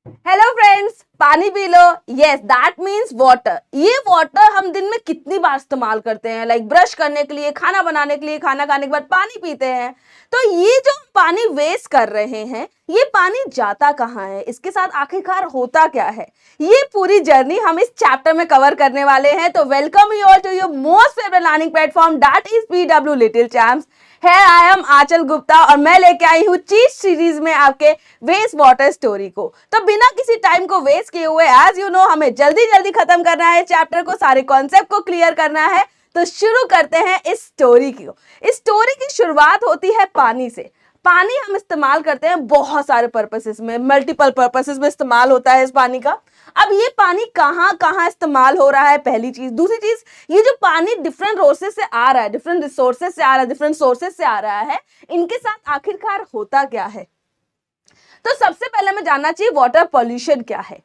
Hello friends, पानी P low. Yes, that means water. ये water हम दिन में कितनी बार इस्तेमाल करते हैं, लाइक ब्रश करने के लिए, खाना बनाने के लिए, खाना खाने के बाद पानी पीते हैं। तो ये जो हम पानी वेस्ट कर रहे हैं, ये पानी जाता कहाँ है, इसके साथ आखिरकार होता क्या है, ये पूरी जर्नी हम इस चैप्टर में कवर करने वाले हैं। तो welcome you all to your most favourite learning platform, that is PW little champs. Hi I M आंचल गुप्ता और मैं लेके आई हूँ चीज सीरीज में आपके वेस्ट वाटर स्टोरी को। तो बिना किसी टाइम को वेस्ट किए हुए, एज यू नो, हमें जल्दी जल्दी खत्म करना है चैप्टर को, सारे कॉन्सेप्ट को क्लियर करना है। तो शुरू करते हैं इस स्टोरी की। इस स्टोरी की शुरुआत होती है पानी से। पानी हम इस्तेमाल करते हैं बहुत सारे पर्पसेस में, मल्टीपल पर्पसेस में इस्तेमाल होता है इस पानी का। अब ये पानी कहाँ कहाँ इस्तेमाल हो रहा है, पहली चीज। दूसरी चीज, ये जो पानी डिफरेंट सोर्सेस से आ रहा है, डिफरेंट रिसोर्सेस से आ रहा है, डिफरेंट सोर्सेस से आ रहा है, इनके साथ आखिरकार होता क्या है। तो सबसे पहले हमें जानना चाहिए वाटर पॉल्यूशन क्या है।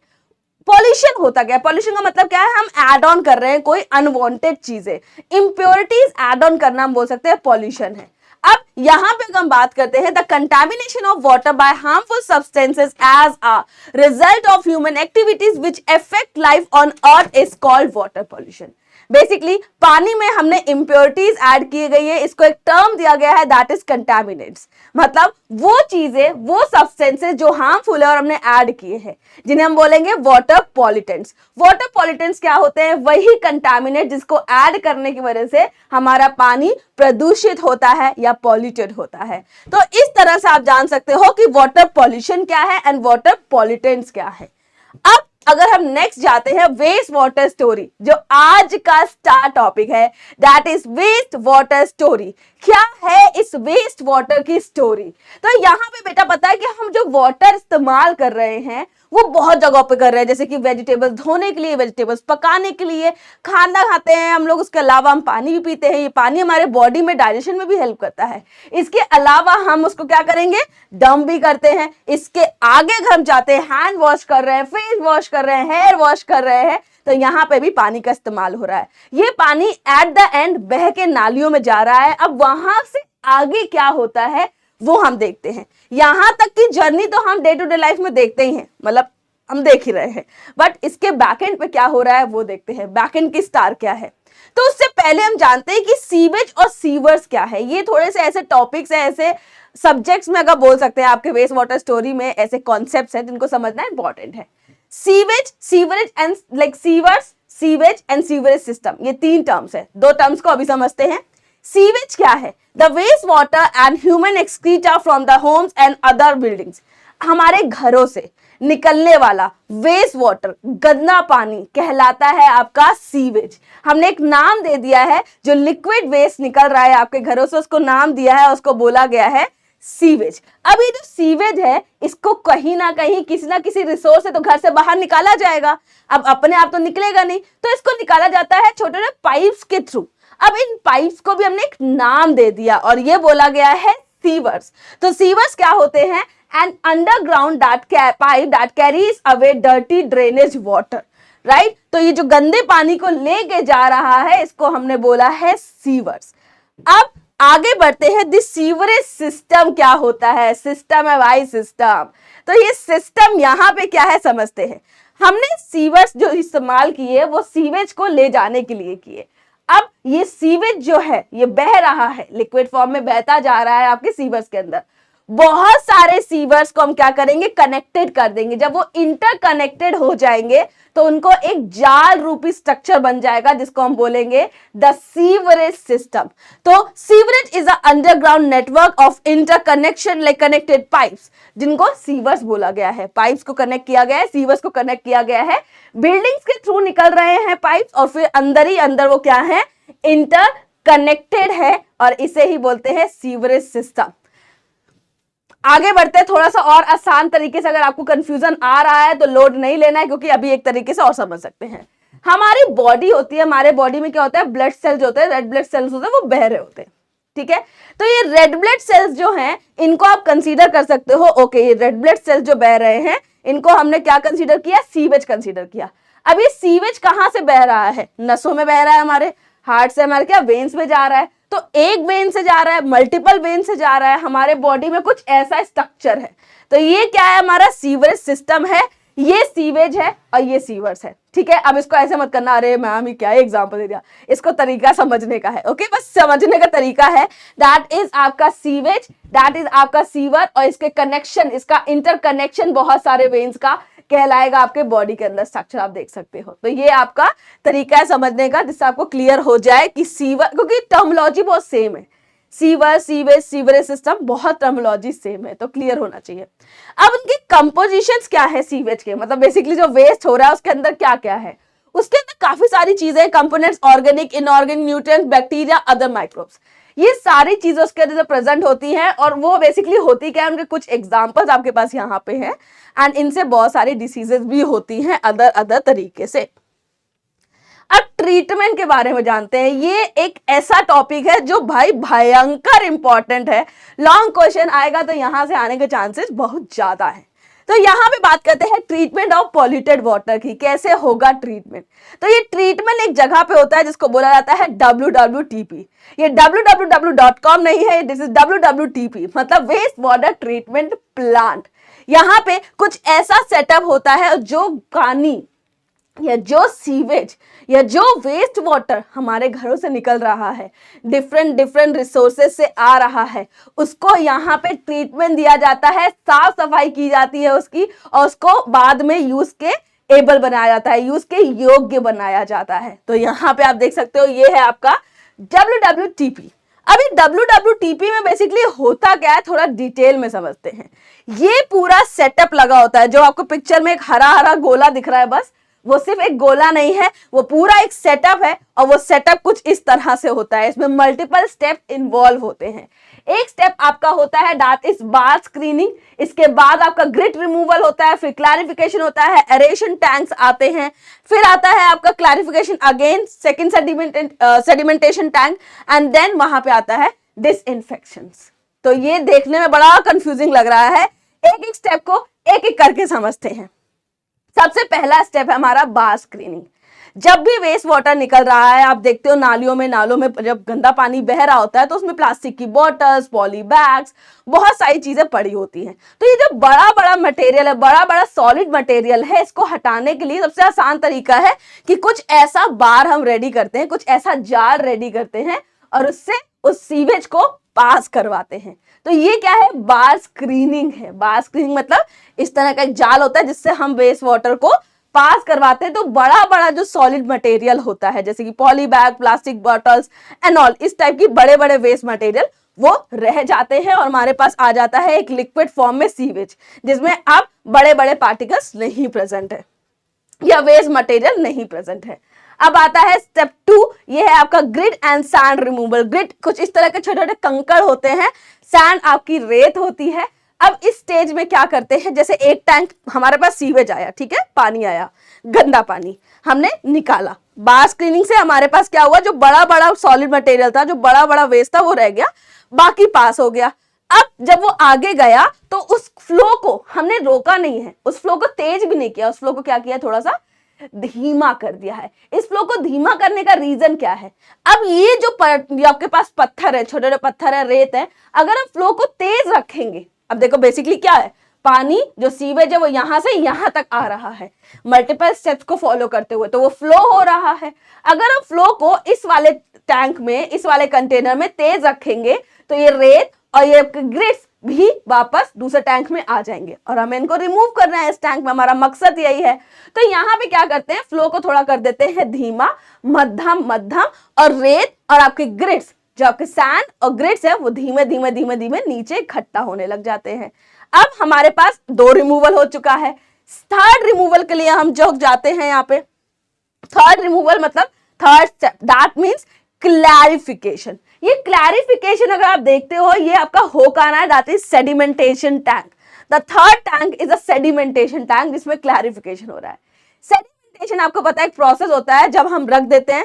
पॉल्यूशन होता क्या है, पॉल्यूशन का मतलब क्या है, हम एड ऑन कर रहे हैं कोई अनवांटेड चीजें, इंप्योरिटीज एड ऑन करना हम बोल सकते हैं पॉल्यूशन है। अब यहां पे हम बात करते हैं the contamination of water by harmful substances as a result of human activities which affect life on earth is called water pollution. Basically पानी में हमने इंप्योरिटीज ऐड की गई है, इसको एक टर्म दिया गया है दैट इज कंटामिनेंट्स। मतलब वो चीजें, वो सब्सटेंसेस जो हार्मफुल है और हमने ऐड किए हैं, जिन्हें हम बोलेंगे वाटर पॉल्यूटेंट्स। वाटर पॉल्यूटेंट्स क्या होते हैं, वही कंटामिनेंट जिसको ऐड करने की वजह से हमारा पानी प्रदूषित होता है या पॉल्यूटेड होता है। तो इस तरह से आप जान सकते हो कि वाटर पॉल्यूशन क्या है एंड वाटर पॉल्यूटेंट्स क्या है। अब अगर हम नेक्स्ट जाते हैं वेस्ट वाटर स्टोरी, जो आज का स्टार टॉपिक है, that is waste water story. क्या है इस वेस्ट वाटर की स्टोरी। तो यहां पे बेटा पता है कि हम जो वाटर इस्तेमाल कर रहे हैं वो बहुत जगहों पे कर रहे हैं, जैसे कि वेजिटेबल्स धोने के लिए, वेजिटेबल्स पकाने के लिए, खाना खाते हैं हम लोग, उसके अलावा हम पानी भी पीते हैं। ये पानी हमारे बॉडी में डाइजेशन में भी हेल्प करता है। इसके अलावा हम उसको क्या करेंगे, डंप भी करते हैं। इसके आगे अगर हम जाते हैं, हैंड वॉश कर रहे हैं, फेस वॉश कर रहे हैं, हेयर वॉश कर रहे हैं, तो यहां पे भी पानी का इस्तेमाल हो रहा है। ये पानी एट द एंड बह के नालियों में जा रहा है। अब वहां से आगे क्या होता है वो हम देखते हैं। यहां तक की जर्नी तो हम डे टू डे लाइफ में देखते ही हैं, मतलब हम देख ही रहे हैं, बट इसके बैकएंड पे क्या हो रहा है वो देखते हैं, बैकएंड की स्टार क्या है। तो उससे पहले हम जानते हैं कि सीवेज और सीवर्स क्या है। ये थोड़े से ऐसे टॉपिक्स हैं, ऐसे सब्जेक्ट्स में अगर बोल सकते हैं आपके वेस्ट वाटर स्टोरी में, ऐसे कॉन्सेप्ट्स हैं जिनको समझना इंपॉर्टेंट है। Sewage, sewerage and like sewers, sewage and sewerage system, ये तीन टर्म्स है। दो टर्म्स को अभी समझते हैं। सीवेज क्या है, the waste water and human excreta from the homes and other buildings. हमारे घरों से निकलने वाला वेस्ट वाटर, गंदा पानी कहलाता है आपका सीवेज। हमने एक नाम दे दिया है, जो लिक्विड वेस्ट निकल रहा है आपके घरों से, उसको नाम दिया है, उसको बोला गया है सीवेज। अब ये जो सीवेज है, इसको कहीं ना कहीं किसी ना किसी रिसोर्स से तो घर से बाहर निकाला जाएगा। अब अपने आप तो निकलेगा नहीं, तो इसको निकाला जाता है छोटे छोटे पाइप्स के थ्रू। अब इन पाइप्स को भी हमने एक नाम दे दिया और ये बोला गया है सीवर्स। तो सीवर्स क्या होते हैं, an underground pipe that carries away dirty drainage water, right. तो ये जो गंदे पानी को लेके जा रहा है, इसको हमने बोला है सीवर्स। अब आगे बढ़ते हैं, दिस सीवरेज सिस्टम क्या होता है। सिस्टम है भाई, सिस्टम। तो ये सिस्टम यहां पे क्या है समझते हैं। हमने सीवर्स जो इस्तेमाल किए वो सीवेज को ले जाने के लिए किए। अब ये सीवेज जो है ये बह रहा है, लिक्विड फॉर्म में बहता जा रहा है आपके सीवर्स के अंदर। बहुत सारे सीवर्स को हम क्या करेंगे, कनेक्टेड कर देंगे। जब वो इंटरकनेक्टेड हो जाएंगे तो उनको एक जाल रूपी स्ट्रक्चर बन जाएगा, जिसको हम बोलेंगे द सीवरेज सिस्टम। तो sewerage is a underground network of interconnection like connected pipes, जिनको सीवर्स बोला गया है। पाइप्स को कनेक्ट किया गया है, सीवर्स को कनेक्ट किया गया है, बिल्डिंग्स के थ्रू निकल रहे हैं पाइप्स, और फिर अंदर ही अंदर वो क्या है, इंटरकनेक्टेड है, और इसे ही बोलते हैं सीवरेज सिस्टम। आगे बढ़ते हैं, थोड़ा सा और आसान तरीके से। अगर आपको कंफ्यूजन आ रहा है तो लोड नहीं लेना है, क्योंकि अभी एक तरीके से और समझ सकते हैं। हमारी बॉडी होती है, हमारे बॉडी में क्या होता है, ब्लड सेल्स होते हैं, रेड ब्लड सेल्स होते हैं, वो बह रहे होते हैं, ठीक है। तो ये रेड ब्लड सेल्स जो हैं, इनको आप कंसीडर कर सकते हो, ओके, ये रेड ब्लड सेल्स जो बह रहे हैं, इनको हमने क्या कंसीडर किया, सीवेज कंसीडर किया। अब ये सीवेज कहां से बह रहा है, नसों में बह रहा है, हमारे हार्ट से, हमारे क्या वेन्स में जा रहा है। तो एक वेन से जा रहा है, मल्टीपल वेन से जा रहा है, हमारे बॉडी में कुछ ऐसा स्ट्रक्चर है। तो ये क्या है, हमारा सीवरेज सिस्टम है। ये सीवेज है और ये सीवर्स है, ठीक है। अब इसको ऐसे मत करना, अरे मैम ये क्या एग्जांपल दे दिया, इसको तरीका समझने का है, ओके, बस समझने का तरीका है। दैट इज आपका सीवेज, दैट इज आपका सीवर, और इसके कनेक्शन, इसका इंटरकनेक्शन बहुत सारे वेन्स का कहलाएगा आपके बॉडी के अंदर। स्ट्रक्चर आप देख सकते हो। तो ये आपका तरीका है समझने का, जिससे आपको क्लियर हो जाए कि सीवर, क्योंकि टर्मिनोलॉजी बहुत सेम है, सीवर, सीवेज, सीवरेज सिस्टम, बहुत टर्मिनोलॉजी सेम है, तो क्लियर होना चाहिए। अब उनकी कंपोजिशंस क्या है सीवेज के, मतलब बेसिकली जो वेस्ट हो रहा है उसके अंदर क्या क्या है। उसके अंदर काफी सारी चीजें, components, organic, inorganic, nutrients, bacteria, other microbes, ये सारी चीजें उसके अंदर प्रेजेंट होती हैं। और वो बेसिकली होती क्या है, उनके कुछ एग्जांपल्स आपके पास यहाँ पे हैं, एंड इनसे बहुत सारी डिसीजेस भी होती हैं अदर अदर तरीके से। अब ट्रीटमेंट के बारे में जानते हैं। ये एक ऐसा टॉपिक है जो भाई भयंकर इंपॉर्टेंट है, लॉन्ग क्वेश्चन आएगा तो यहां से आने के चांसेस बहुत ज्यादा है। तो यहाँ पे बात करते हैं ट्रीटमेंट ऑफ पॉल्यूटेड वाटर की, कैसे होगा ट्रीटमेंट। तो ये ट्रीटमेंट एक जगह पे होता है जिसको बोला जाता है WWTP। ये www.com नहीं है, दिस इज WWTP, मतलब वेस्ट वाटर ट्रीटमेंट प्लांट। यहाँ पे कुछ ऐसा सेटअप होता है जो पानी या जो सीवेज या जो वेस्ट वाटर हमारे घरों से निकल रहा है, डिफरेंट डिफरेंट रिसोर्सेज से आ रहा है, उसको यहाँ पे ट्रीटमेंट दिया जाता है, साफ सफाई की जाती है उसकी, और उसको बाद में यूज के एबल बनाया जाता है, यूज के योग्य बनाया जाता है। तो यहाँ पे आप देख सकते हो, ये है आपका WWTP। अभी WWTP में बेसिकली होता क्या है, थोड़ा डिटेल में समझते हैं। ये पूरा सेटअप लगा होता है, जो आपको पिक्चर में एक हरा हरा गोला दिख रहा है, बस वो सिर्फ एक गोला नहीं है, वो पूरा एक सेटअप है। और वो सेटअप कुछ इस तरह से होता है, इसमें मल्टीपल स्टेप इन्वॉल्व होते हैं। एक स्टेप आपका होता है दैट इज बार स्क्रीनिंग, इसके बाद आपका ग्रिट रिमूवल होता है, फिर क्लैरिफिकेशन होता है, एरेशन टैंक्स आते हैं, फिर आता है आपका clarification again, second sedimentation tank, and then वहां पे आता है डिसइंफेक्शंस। तो ये देखने में बड़ा कंफ्यूजिंग लग रहा है, एक एक स्टेप को एक एक करके समझते हैं। सबसे पहला स्टेप है हमारा बार स्क्रीनिंग। जब भी वेस्ट वाटर निकल रहा है, आप देखते हो नालों में जब गंदा पानी बह रहा होता है तो उसमें प्लास्टिक की बॉटल्स, पॉली बैग्स, बहुत सारी चीजें पड़ी होती हैं। तो ये जो बड़ा बड़ा मटेरियल है, बड़ा बड़ा सॉलिड मटेरियल है, इसको हटाने के लिए सबसे आसान तरीका है कि कुछ ऐसा बार हम रेडी करते हैं, कुछ ऐसा जार रेडी करते हैं, और उससे उस सीवेज को पास करवाते हैं। तो ये क्या है, बार स्क्रीनिंग है। बार स्क्रीनिंग मतलब इस तरह का एक जाल होता है जिससे हम वेस्ट वाटर को पास करवाते हैं। तो बड़ा बड़ा जो सॉलिड मटेरियल होता है, जैसे कि poly bag, plastic bottles and all, इस टाइप की बड़े बड़े वेस्ट मटेरियल वो रह जाते हैं, और हमारे पास आ जाता है एक लिक्विड फॉर्म में सीवेज, जिसमें अब बड़े बड़े पार्टिकल्स नहीं प्रेजेंट है या वेस्ट मटेरियल नहीं प्रेजेंट है। अब आता है स्टेप 2, ये है आपका grit and sand removal. Grit कुछ इस तरह के छोटे छोटे कंकड़ होते हैं, सैंड आपकी रेत होती है। अब इस स्टेज में क्या करते हैं, जैसे एक टैंक हमारे पास सीवेज आया, ठीक है, पानी आया, गंदा पानी हमने निकाला, बार स्क्रीनिंग से हमारे पास क्या हुआ, जो बड़ा बड़ा सॉलिड मटेरियल था, जो बड़ा बड़ा वेस्ट था, वो रह गया, बाकी पास हो गया। अब जब वो आगे गया तो उस फ्लो को हमने रोका नहीं है, उस फ्लो को तेज भी नहीं किया, उस फ्लो को क्या किया, थोड़ा सा धीमा कर दिया है। इस फ्लो को धीमा करने का रीजन क्या है, अब ये जो आपके पास पत्थर है, छोटे छोटे पत्थर है, रेत है, अगर हम फ्लो को तेज रखेंगे, अब देखो बेसिकली क्या है, पानी जो सीवेज है वो यहां से यहां तक आ रहा है मल्टीपल स्टेप्स को फॉलो करते हुए, तो वो फ्लो हो रहा है। अगर हम फ्लो को इस वाले टैंक में, इस वाले कंटेनर में तेज रखेंगे, तो ये रेत और ये ग्रिट्स भी वापस दूसरे टैंक में आ जाएंगे, और हमें इनको रिमूव करना है इस टैंक में, हमारा मकसद यही है। तो यहाँ पे क्या करते हैं, फ्लो को थोड़ा कर देते हैं धीमा, मध्यम मध्यम, और रेत और आपके ग्रिट्स, जो आपके सैंड और ग्रिट्स है, वो धीमे धीमे धीमे धीमे नीचे इकट्ठा होने लग जाते हैं। अब हमारे पास 2 रिमूवल हो चुका है। थर्ड रिमूवल के लिए हम जो जाते हैं यहाँ पे, थर्ड रिमूवल मतलब third step, that means clarification. ये क्लैरिफिकेशन अगर आप देखते हो, ये आपका हो कहाँ है, that is sedimentation tank. The third tank is a sedimentation tank, जिसमें क्लैरिफिकेशन हो रहा है। सेडिमेंटेशन आपको पता है एक प्रोसेस होता है, जब हम रख देते हैं,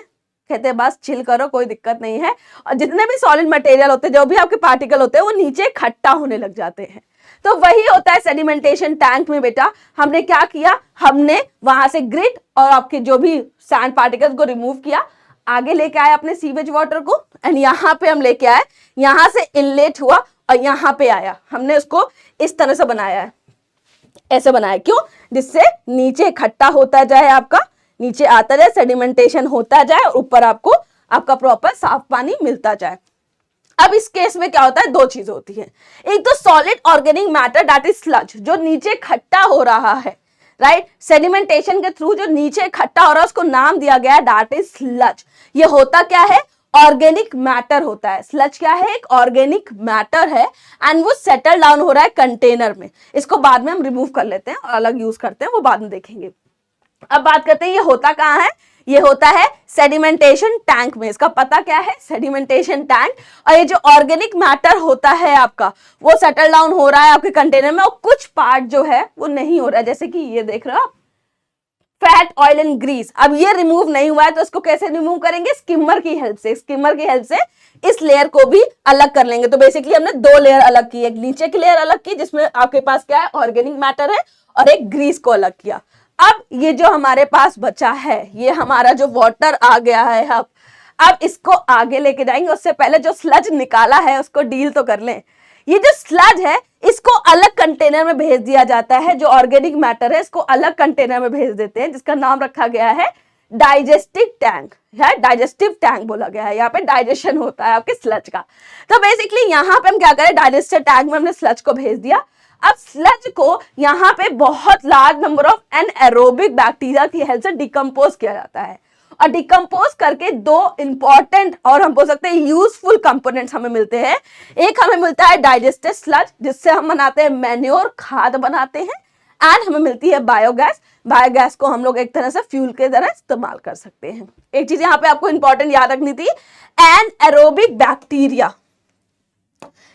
कहते हैं बस चिल करो, कोई दिक्कत नहीं है, और जितने भी सॉलिड मटेरियल होते हैं, जो भी आपके पार्टिकल होते हैं, वो नीचे इकट्ठा होने लग जाते हैं। तो वही होता है सेडिमेंटेशन टैंक में। बेटा हमने क्या किया, हमने वहां से ग्रिट और आपके जो भी सैंड पार्टिकल्स को रिमूव किया, आगे लेके आए अपने सीवेज वाटर को, एंड यहाँ पे हम लेके आए, यहाँ से इनलेट हुआ और यहाँ पे आया, हमने उसको इस तरह से बनाया है। ऐसे बनाया, क्यों? जिससे नीचे इकट्ठा होता जाए, आपका नीचे आता जाए, सेडिमेंटेशन होता जाए और ऊपर आपको आपका प्रॉपर साफ पानी मिलता जाए। अब इस केस में क्या होता है, दो चीज होती है। एक तो solid organic matter that is sludge, जो नीचे इकट्ठा हो रहा है, राइट, सेडिमेंटेशन के थ्रू जो नीचे इकट्ठा हो रहा है उसको नाम दिया गया है दैट इज स्लज। ये होता क्या है, ऑर्गेनिक मैटर होता है। स्लज क्या है, एक ऑर्गेनिक मैटर है एंड वो सेटल डाउन हो रहा है कंटेनर में। इसको बाद में हम रिमूव कर लेते हैं और अलग यूज करते हैं, वो बाद में देखेंगे। अब बात करते हैं ये होता कहाँ है, ये होता है सेडिमेंटेशन टैंक में। इसका पता क्या है, सेडिमेंटेशन टैंक। और ये जो ऑर्गेनिक मैटर होता है आपका, वो सेटल डाउन हो रहा है आपके कंटेनर में और कुछ पार्ट जो है वो नहीं हो रहा है, जैसे कि ये देख रहे हो आप, फैट, ऑयल एंड ग्रीस। अब ये रिमूव नहीं हुआ है तो इसको कैसे रिमूव करेंगे, स्किमर की हेल्प से। स्किमर की हेल्प से इस लेयर को भी अलग कर लेंगे। तो बेसिकली हमने दो लेयर अलग की, एक नीचे की लेयर अलग की जिसमें आपके पास क्या है, ऑर्गेनिक मैटर है, और एक ग्रीस को अलग किया। अब ये जो हमारे पास बचा है, ये हमारा जो वाटर आ गया है, अब इसको आगे लेके जाएंगे। उससे पहले जो स्लज निकाला है उसको डील तो कर लें। ये जो स्लज है इसको अलग कंटेनर में भेज दिया जाता है। जो ऑर्गेनिक मैटर है इसको अलग कंटेनर में भेज देते हैं, जिसका नाम रखा गया है डाइजेस्टिव टैंक, है डाइजेस्टिव टैंक बोला गया है। यहाँ पे डाइजेशन होता है आपके स्लज का। तो बेसिकली यहाँ पे हम क्या करें, डाइजेस्टिव टैंक में हमने स्लज को भेज दिया। अब स्लज को यहाँ पे बहुत large number of anaerobic bacteria की हेल्प से डिकम्पोज किया जाता है, और डिकम्पोज करके दो इंपॉर्टेंट और हम बोल सकते हैं यूजफुल कंपोनेंट्स हमें मिलते हैं। एक हमें मिलता है डाइजेस्टिव स्लज, जिससे हम बनाते हैं मैन्योर, खाद बनाते हैं, एंड हमें मिलती है बायोगैस। बायोगैस को हम लोग एक तरह से फ्यूल के तरह इस्तेमाल कर सकते हैं। एक चीज यहाँ पे आपको इंपॉर्टेंट याद रखनी थी, एनएरोबिक बैक्टीरिया।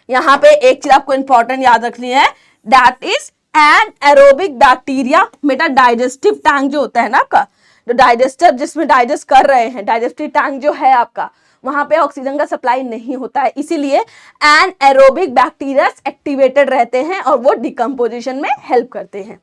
यहाँ पे एक चीज आपको इंपॉर्टेंट याद रखनी है, दैट इज एनएरोबिक बैक्टीरिया। बेटा डाइजेस्टिव टैंक जो होता है ना आपका, जो डाइजेस्टर जिसमें डाइजेस्ट कर रहे हैं, डाइजेस्टिव टैंक जो है आपका, वहां पे ऑक्सीजन का सप्लाई नहीं होता है, इसीलिए एनएरोबिक बैक्टीरिया एक्टिवेटेड रहते हैं और वो डिकम्पोजिशन में हेल्प करते हैं।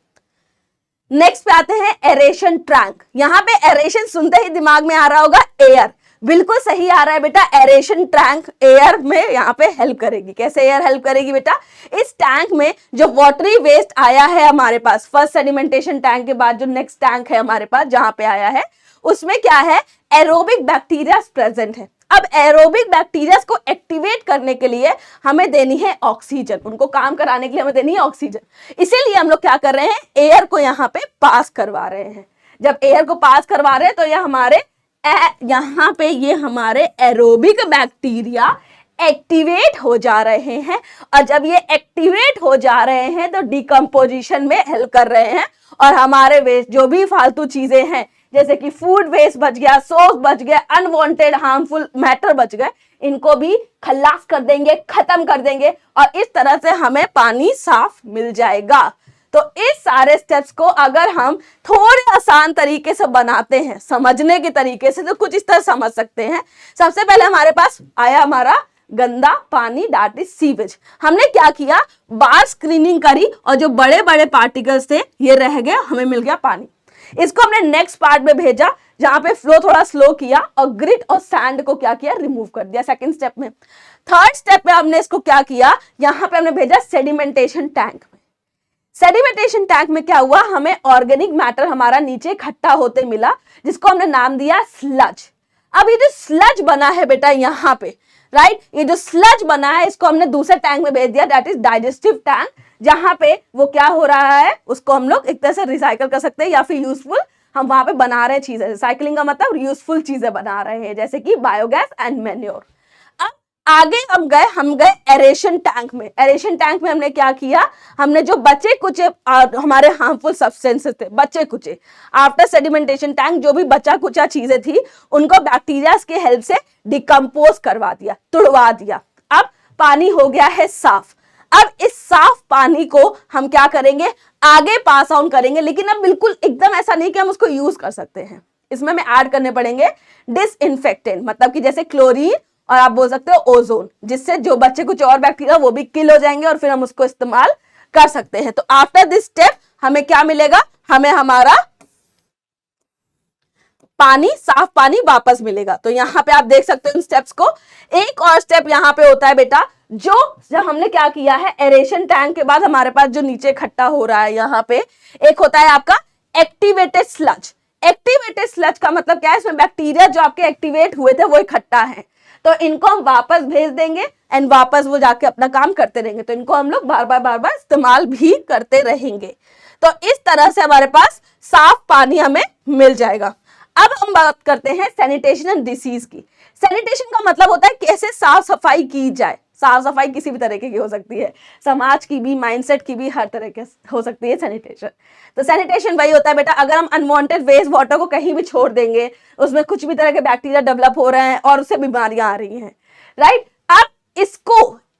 नेक्स्ट पे आते हैं एरेशन टैंक। यहाँ पे एरेशन सुनते ही दिमाग में आ रहा होगा एयर, बिल्कुल सही आ रहा है बेटा। एरेशन टैंक एयर में यहाँ पे हेल्प करेगी। कैसे एयर हेल्प करेगी बेटा, इस टैंक में जो वाटरी वेस्ट आया है हमारे पास, फर्स्ट सेडिमेंटेशन टैंक के बाद जो नेक्स्ट टैंक है हमारे पास जहां पे आया है, उसमें क्या है, एरोबिक बैक्टीरिया प्रेजेंट है। अब एरोबिक बैक्टीरिया को एक्टिवेट करने के लिए हमें देनी है ऑक्सीजन, उनको काम कराने के लिए हमें देनी है ऑक्सीजन। इसीलिए हम लोग क्या कर रहे हैं, एयर को यहाँ पे पास करवा रहे हैं। जब एयर को पास करवा रहे हैं तो ये हमारे यहाँ पे ये हमारे एरोबिक बैक्टीरिया एक्टिवेट हो जा रहे हैं, और जब ये एक्टिवेट हो जा रहे हैं तो डिकम्पोजिशन में हेल्प कर रहे हैं, और हमारे वेस्ट जो भी फालतू चीजें हैं, जैसे कि फूड वेस्ट बच गया, सोप बच गया, अनवांटेड हार्मफुल मैटर बच गए, इनको भी खल्लास कर देंगे, खत्म कर देंगे, और इस तरह से हमें पानी साफ मिल जाएगा। तो इस सारे स्टेप्स को अगर हम थोड़े आसान तरीके से बनाते हैं, समझने के तरीके से, तो कुछ इस तरह समझ सकते हैं। सबसे पहले हमारे पास आया हमारा गंदा पानी, दैट इज सीवेज। हमने क्या किया, बार स्क्रीनिंग करी और जो बड़े बड़े पार्टिकल्स थे ये रह गए, हमें मिल गया पानी। इसको हमने नेक्स्ट पार्ट में भेजा जहां पे फ्लो थोड़ा स्लो किया और ग्रिट और सैंड को क्या किया, रिमूव कर दिया सेकंड स्टेप में। थर्ड स्टेप में हमने इसको क्या किया, यहां पे हमने भेजा सेडिमेंटेशन टैंक में। सेडिमेंटेशन टैंक में क्या हुआ, हमें ऑर्गेनिक मैटर हमारा नीचे इकट्ठा होते मिला, जिसको हमने नाम दिया स्लज। अब ये जो स्लज बना है बेटा यहाँ पे, राइट, ये जो स्लज बना है इसको हमने दूसरे टैंक में भेज दिया, दैट इज डाइजेस्टिव टैंक, जहां पे वो क्या हो रहा है, उसको हम लोग एक तरह से रिसाइकल कर सकते हैं या फिर यूजफुल हम वहां पे बना रहे हैं चीजें। रिसाइकलिंग का मतलब यूजफुल चीजें बना रहे हैं, जैसे कि बायोगैस एंड मैन्योर। अब आगे हम गए एरेशन टैंक में। एरेशन टैंक में हमने क्या किया, हमने जो बचे कुचे हमारे हार्मफुल सब्सटेंसेस थे, बचे कुचे आफ्टर सेडिमेंटेशन टैंक, जो भी बचा कुचा चीजें थी उनको बैक्टीरिया की हेल्प से डिकम्पोज करवा दिया, तुड़वा दिया। अब पानी हो गया है साफ। अब इस साफ पानी को हम क्या करेंगे, आगे पास ऑन करेंगे, लेकिन अब बिल्कुल एकदम ऐसा नहीं कि हम उसको यूज कर सकते हैं। इसमें हमें ऐड करने पड़ेंगे डिसइंफेक्टेंट, मतलब कि जैसे क्लोरीन और आप बोल सकते हो ओजोन, जिससे जो बच्चे कुछ और बैक्टीरिया वो भी किल हो जाएंगे और फिर हम उसको इस्तेमाल कर सकते हैं। तो आफ्टर दिस स्टेप हमें क्या मिलेगा, हमें हमारा पानी, साफ पानी वापस मिलेगा। तो यहाँ पे आप देख सकते हो इन स्टेप्स को। एक और स्टेप यहाँ पे होता है बेटा, जो जब हमने क्या किया है, एरेशन टैंक के बाद हमारे पास जो नीचे इकट्ठा हो रहा है, यहाँ पे एक होता है आपका एक्टिवेटेड स्लज। एक्टिवेटेड स्लज का मतलब क्या है, इसमें बैक्टीरिया जो आपके एक्टिवेट हुए थे वो इकट्ठा है, तो इनको हम वापस भेज देंगे एंड वापस वो जाके अपना काम करते रहेंगे। तो इनको हम लोग बार बार इस्तेमाल भी करते रहेंगे। तो इस तरह से हमारे पास साफ पानी हमें मिल जाएगा। अब हम बात करते हैं सैनिटेशन एंड डिसीज की। सैनिटेशन का मतलब होता है कैसे साफ सफाई की जाए। साफ सफाई किसी भी तरीके की हो सकती है, समाज की भी, माइंडसेट की भी, हर तरह के हो सकती है सैनिटेशन। तो सैनिटेशन वही होता है बेटा, अगर हम अनवांटेड वेस्ट वाटर को कहीं भी छोड़ देंगे, उसमें कुछ भी तरह के बैक्टीरिया डेवलप हो रहे हैं और उससे बीमारियां आ रही हैं, राइट। अब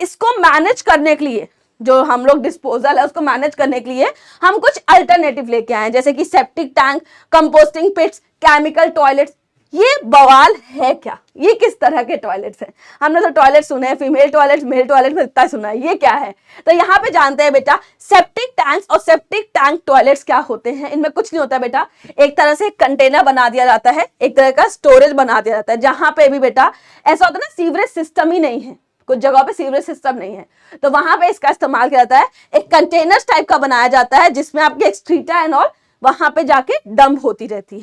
इसको मैनेज करने के लिए, जो हम लोग डिस्पोजल है उसको मैनेज करने के लिए हम कुछ अल्टरनेटिव लेके आए, जैसे कि septic tank, composting pits, chemical toilets. ये बवाल है क्या, ये किस तरह के टॉयलेट्स हैं? हमने तो टॉयलेट सुने हैं, फीमेल टॉयलेट्स, मेल टॉयलेट में इतना सुना है, ये क्या है? तो यहाँ पे जानते हैं बेटा, सेप्टिक टैंक्स और सेप्टिक टैंक टॉयलेट्स क्या होते हैं। इनमें कुछ नहीं होता बेटा, एक तरह से कंटेनर बना दिया जाता है, एक तरह का स्टोरेज बना दिया जाता है, जहां पे भी बेटा ऐसा होता है ना, सीवरेज सिस्टम ही नहीं है, कुछ जगहों पे सीवरेज सिस्टम नहीं है, तो वहां पे इसका इस्तेमाल किया जाता है। एक कंटेनर टाइप का बनाया जाता है जिसमें आपके एक्सक्रीटा एंड ऑल वहां पे जाके डंप होती रहती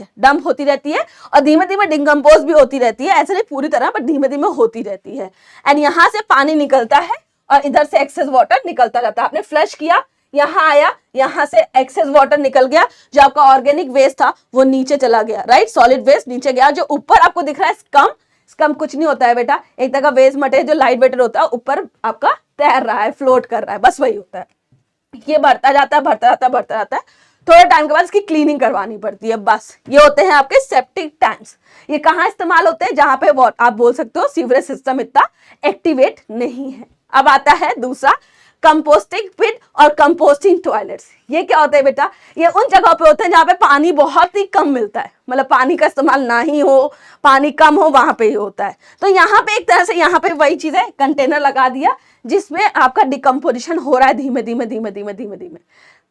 है और धीमे धीमे डिकम्पोज भी होती रहती है, ऐसे नहीं पूरी तरह पर धीमे धीमे होती रहती है। एंड यहाँ से पानी निकलता है और इधर से एक्सेस वाटर निकलता रहता है। आपने फ्लश किया, यहाँ आया, यहाँ से एक्सेस वाटर निकल गया, जो आपका ऑर्गेनिक वेस्ट था वो नीचे चला गया, राइट, सॉलिड वेस्ट नीचे गया। जो ऊपर आपको दिख रहा है स्कम कुछ नहीं होता है बेटा, एक तरह का वेस्ट मटेरियल जो लाइट वेटेड होता है, ऊपर आपका तैर रहा है, फ्लोट कर रहा है, बस वही होता है। ये बढ़ता जाता है, थोड़े टाइम के बाद इसकी क्लीनिंग करवानी पड़ती है, बस। ये होते हैं आपके सेप्टिक टैंक्स। ये कहाँ इस्तेमाल होते हैं? जहां पे आप बोल सकते हो सीवरेज सिस्टम इतना एक्टिवेट नहीं है। अब आता है दूसरा, कंपोस्टिंग पिट और कंपोस्टिंग टॉयलेट्स। ये क्या होता है बेटा? ये उन जगहों पे होते हैं जहां पे पानी बहुत ही कम मिलता है, मतलब पानी का इस्तेमाल ना ही हो, पानी कम हो, वहां पे ही होता है। तो यहाँ पे एक तरह से यहाँ पे वही चीज है, कंटेनर लगा दिया जिसमें आपका डिकम्पोजिशन हो रहा है धीमे धीमे।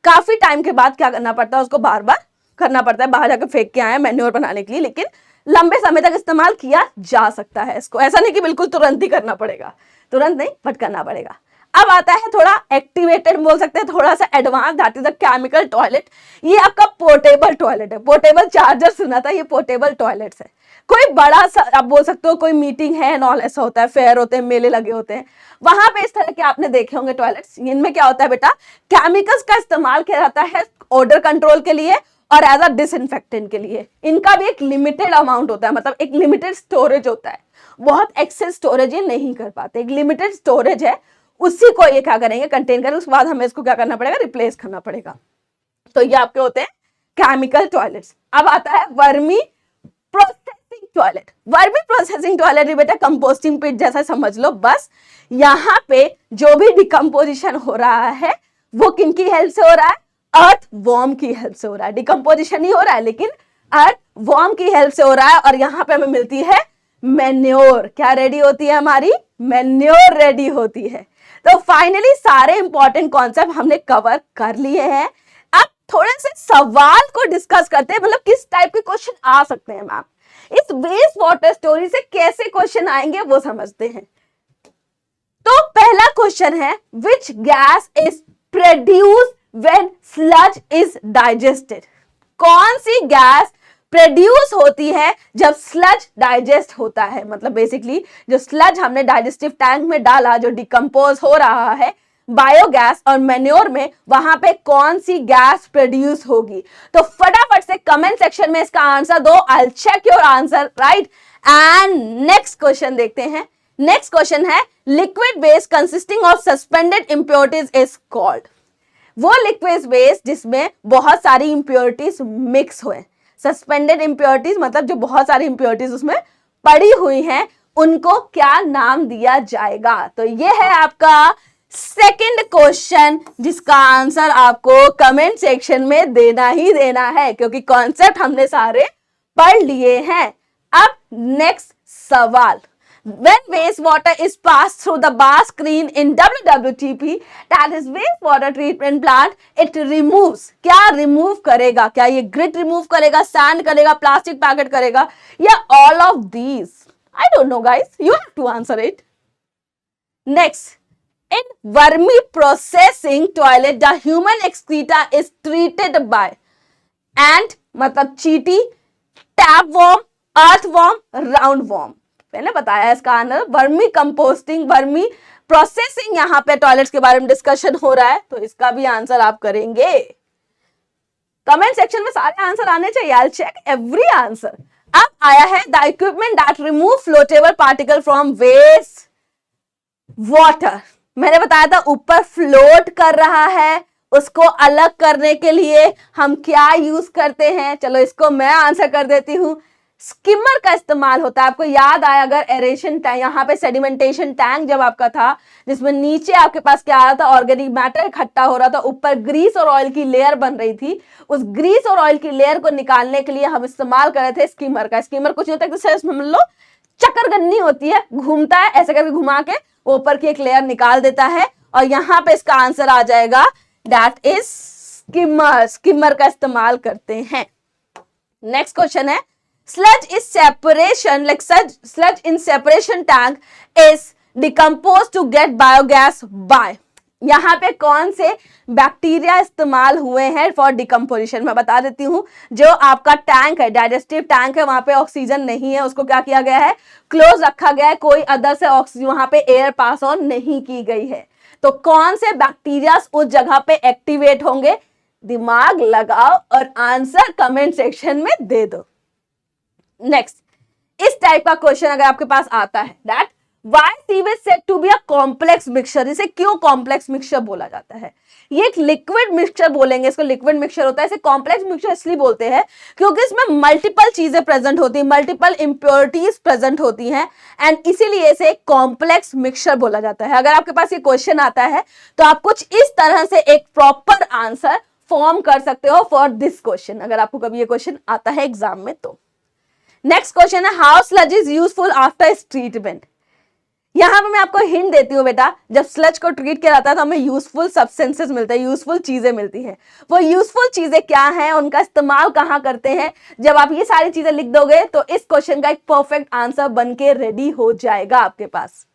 काफी टाइम के बाद क्या करना पड़ता है, उसको बार बार करना पड़ता है, बाहर जाकर फेंक के आए मैन्योर बनाने के लिए, लेकिन लंबे समय तक इस्तेमाल किया जा सकता है इसको। ऐसा नहीं कि बिल्कुल तुरंत ही करना पड़ेगा, तुरंत नहीं बट करना पड़ेगा। अब आता है थोड़ा एक्टिवेटेड बोल सकते हैं, थोड़ा सा advance, that is the chemical toilet. ये आपका पोर्टेबल टॉयलेट है, पोर्टेबल चार्जर सुना था, ये पोर्टेबल टॉयलेट्स है। कोई बड़ा सा आप बोल सकते हो, कोई मीटिंग है नॉल, ऐसा होता है, फेयर होते हैं, मेले लगे होते हैं, वहां पे इस तरह के आपने देखे होंगे टॉयलेट्स। इनमें क्या होता है बेटा, केमिकल्स का इस्तेमाल किया जाता है ओडर कंट्रोल के लिए और एज अ डिसइंफेक्टेंट के लिए। इनका भी एक लिमिटेड अमाउंट होता है, मतलब एक लिमिटेड स्टोरेज होता है, बहुत एक्सेस स्टोरेज ये नहीं कर पाते, एक लिमिटेड स्टोरेज है, उसी को ये क्या करेंगे, कंटेन करेंगे, उसके बाद हमें इसको क्या करना पड़ेगा, रिप्लेस करना पड़ेगा। तो ये आपके होते हैं केमिकल टॉयलेट्स। अब आता है vermi processing toilet. Vermi processing toilet बेटा कंपोस्टिंग पिट जैसा समझ लो, बस यहाँ पे जो भी डिकम्पोजिशन हो रहा है वो किनकी हेल्प से हो रहा है, अर्थ वॉर्म की हेल्प से हो रहा है। डिकम्पोजिशन ही हो रहा है लेकिन अर्थ वॉर्म की हेल्प से हो रहा है, और यहाँ पे हमें मिलती है मैन्योर। क्या रेडी होती है हमारी, मैन्योर रेडी होती है। तो फाइनली सारे इंपॉर्टेंट कॉन्सेप्ट हमने कवर कर लिए हैं। अब थोड़े से सवाल को डिस्कस करते हैं, मतलब किस टाइप के क्वेश्चन आ सकते हैं मैम, इस वेस्ट वाटर स्टोरी से कैसे क्वेश्चन आएंगे वो समझते हैं। तो पहला क्वेश्चन है, which gas is produced when sludge is digested. कौन सी गैस प्रोड्यूस होती है जब स्लज डाइजेस्ट होता है, मतलब बेसिकली जो स्लज हमने डाइजेस्टिव टैंक में डाला, जो डिकम्पोज हो रहा है बायोगैस और मैन्योर में, वहां पे कौन सी गैस प्रोड्यूस होगी। तो फटाफट से कमेंट सेक्शन में इसका आंसर दो, I will check your answer, right. And next question देखते हैं। नेक्स्ट क्वेश्चन है, liquid waste consisting of suspended impurities is called. वो लिक्विड वेस्ट जिसमें बहुत सारी इंप्योरिटीज मिक्स हुए, सस्पेंडेड इंप्योरिटीज मतलब जो बहुत सारी इंप्योरिटीज उसमें पड़ी हुई हैं, उनको क्या नाम दिया जाएगा। तो ये है आपका सेकंड क्वेश्चन, जिसका आंसर आपको कमेंट सेक्शन में देना ही देना है, क्योंकि कॉन्सेप्ट हमने सारे पढ़ लिए हैं। अब नेक्स्ट सवाल, when wastewater is passed through the bar screen in WWTP, that is wastewater treatment plant, it removes. क्या remove करेगा? क्या ये grit remove करेगा, sand करेगा, plastic packet करेगा, या all of these? I don't know, guys. You have to answer it. Next, in vermi processing toilet, the human excreta is treated by ant, मतलब चीटी, टैपवर्म, अर्थवर्म, राउंडवर्म. मैंने बताया इसका answer. Vermi composting, vermi processing, यहां पे toilets के बारे में डिस्कशन हो रहा है, तो इसका भी आंसर आप करेंगे. कमेंट सेक्शन में सारे आंसर आने चाहिए. I will check every answer. अब आया है the equipment that remove floatable particle from waste water. मैंने बताया था ऊपर फ्लोट कर रहा है, उसको अलग करने के लिए हम क्या यूज करते हैं. चलो इसको मैं आंसर कर देती हूं. स्किमर का इस्तेमाल होता है. आपको याद आया अगर एरेशन टैंक, यहाँ पे सेडिमेंटेशन टैंक जब आपका था, जिसमें नीचे आपके पास क्या आ रहा था, ऑर्गेनिक मैटर इकट्ठा हो रहा था, ऊपर ग्रीस और ऑयल की लेयर बन रही थी. उस ग्रीस और ऑयल की लेयर को निकालने के लिए हम इस्तेमाल कर रहे थे स्किमर का. स्किमर कुछ नहीं होता, इसमें लो चक्करगन्नी होती है, घूमता है, ऐसे करके घुमा के ऊपर की एक लेयर निकाल देता है. और यहाँ पे इसका आंसर आ जाएगा, दैट इज स्किमर. स्किमर का इस्तेमाल करते हैं. नेक्स्ट क्वेश्चन है, sludge is separation, like sludge in separation tank is decomposed to get biogas by. यहाँ पे कौन से बैक्टीरिया इस्तेमाल हुए हैं फॉर डिकम्पोजिशन, मैं बता देती हूँ. जो आपका टैंक है, डाइजेस्टिव टैंक है, वहां पे ऑक्सीजन नहीं है, उसको क्या किया गया है, क्लोज रखा गया है, कोई अदर से ऑक्सीजन वहां पे एयर पास ऑन नहीं की गई है. तो कौन से बैक्टीरिया उस जगह पे एक्टिवेट होंगे? दिमाग लगाओ और आंसर कमेंट सेक्शन में दे दो. नेक्स्ट, इस टाइप का क्वेश्चन अगर आपके पास आता है, that why sewage said to be a complex mixture. इसे क्यों कॉम्प्लेक्स मिक्सचर बोला जाता है? ये एक लिक्विड मिक्सचर बोलेंगे, इसको लिक्विड मिक्सचर होता है. इसे कॉम्प्लेक्स मिक्सचर इसलिए बोलते हैं क्योंकि इसमें मल्टीपल चीजें प्रेजेंट होती हैं, मल्टीपल इंप्योरिटीज प्रेजेंट होती हैं, एंड इसीलिए इसे कॉम्प्लेक्स मिक्सचर बोला जाता है. अगर आपके पास ये क्वेश्चन आता है तो आप कुछ इस तरह से एक प्रॉपर आंसर फॉर्म कर सकते हो फॉर दिस क्वेश्चन, अगर आपको कभी ये क्वेश्चन आता है एग्जाम में तो. नेक्स्ट क्वेश्चन है, how sludge is useful after treatment. यहां पे मैं आपको हिंट देती हूँ बेटा, जब स्लज को ट्रीट किया जाता है तो हमें यूजफुल सब्सटेंसेस मिलते हैं, यूजफुल चीजें मिलती हैं. वो यूजफुल चीजें क्या हैं, उनका इस्तेमाल कहां करते हैं, जब आप ये सारी चीजें लिख दोगे तो इस क्वेश्चन का एक परफेक्ट आंसर बनके रेडी हो जाएगा आपके पास.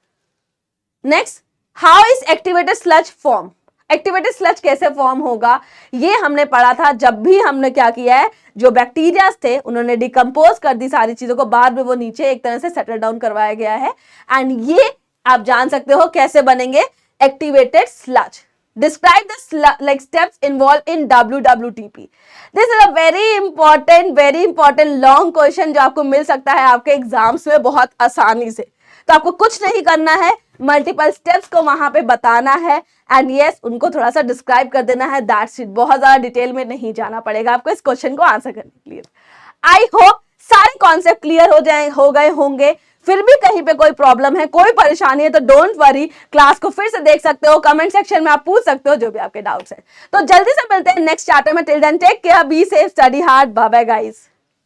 Next, how is activated sludge form. Activated sludge कैसे फॉर्म होगा, ये हमने पढ़ा था जब भी हमने क्या किया है, जो बैक्टीरिया थे उन्होंने डिकम्पोज कर दी सारी चीजों को, बाद में वो नीचे एक तरह से सेटल डाउन करवाया गया है. एंड ये आप जान सकते हो कैसे बनेंगे activated sludge. Describe the like steps involved in WWTP. This is a very important long question जो आपको मिल सकता है आपके एग्जाम्स में बहुत आसानी से. तो आपको कुछ नहीं करना है, मल्टीपल स्टेप्स को वहां पे बताना है, एंड यस उनको थोड़ा सा डिस्क्राइब कर देना है, दैट्स इट. बहुत ज्यादा डिटेल में नहीं जाना पड़ेगा आपको इस क्वेश्चन को आंसर करने के लिए. आई होप सारे कॉन्सेप्ट क्लियर हो गए होंगे. फिर भी कहीं पे कोई प्रॉब्लम है, कोई परेशानी है तो डोंट वरी, क्लास को फिर से देख सकते हो, कमेंट सेक्शन में आप पूछ सकते हो जो भी आपके डाउट्स है. तो जल्दी से मिलते हैं नेक्स्ट चैप्टर में. Till then take care, be safe, study hard, bye bye guys.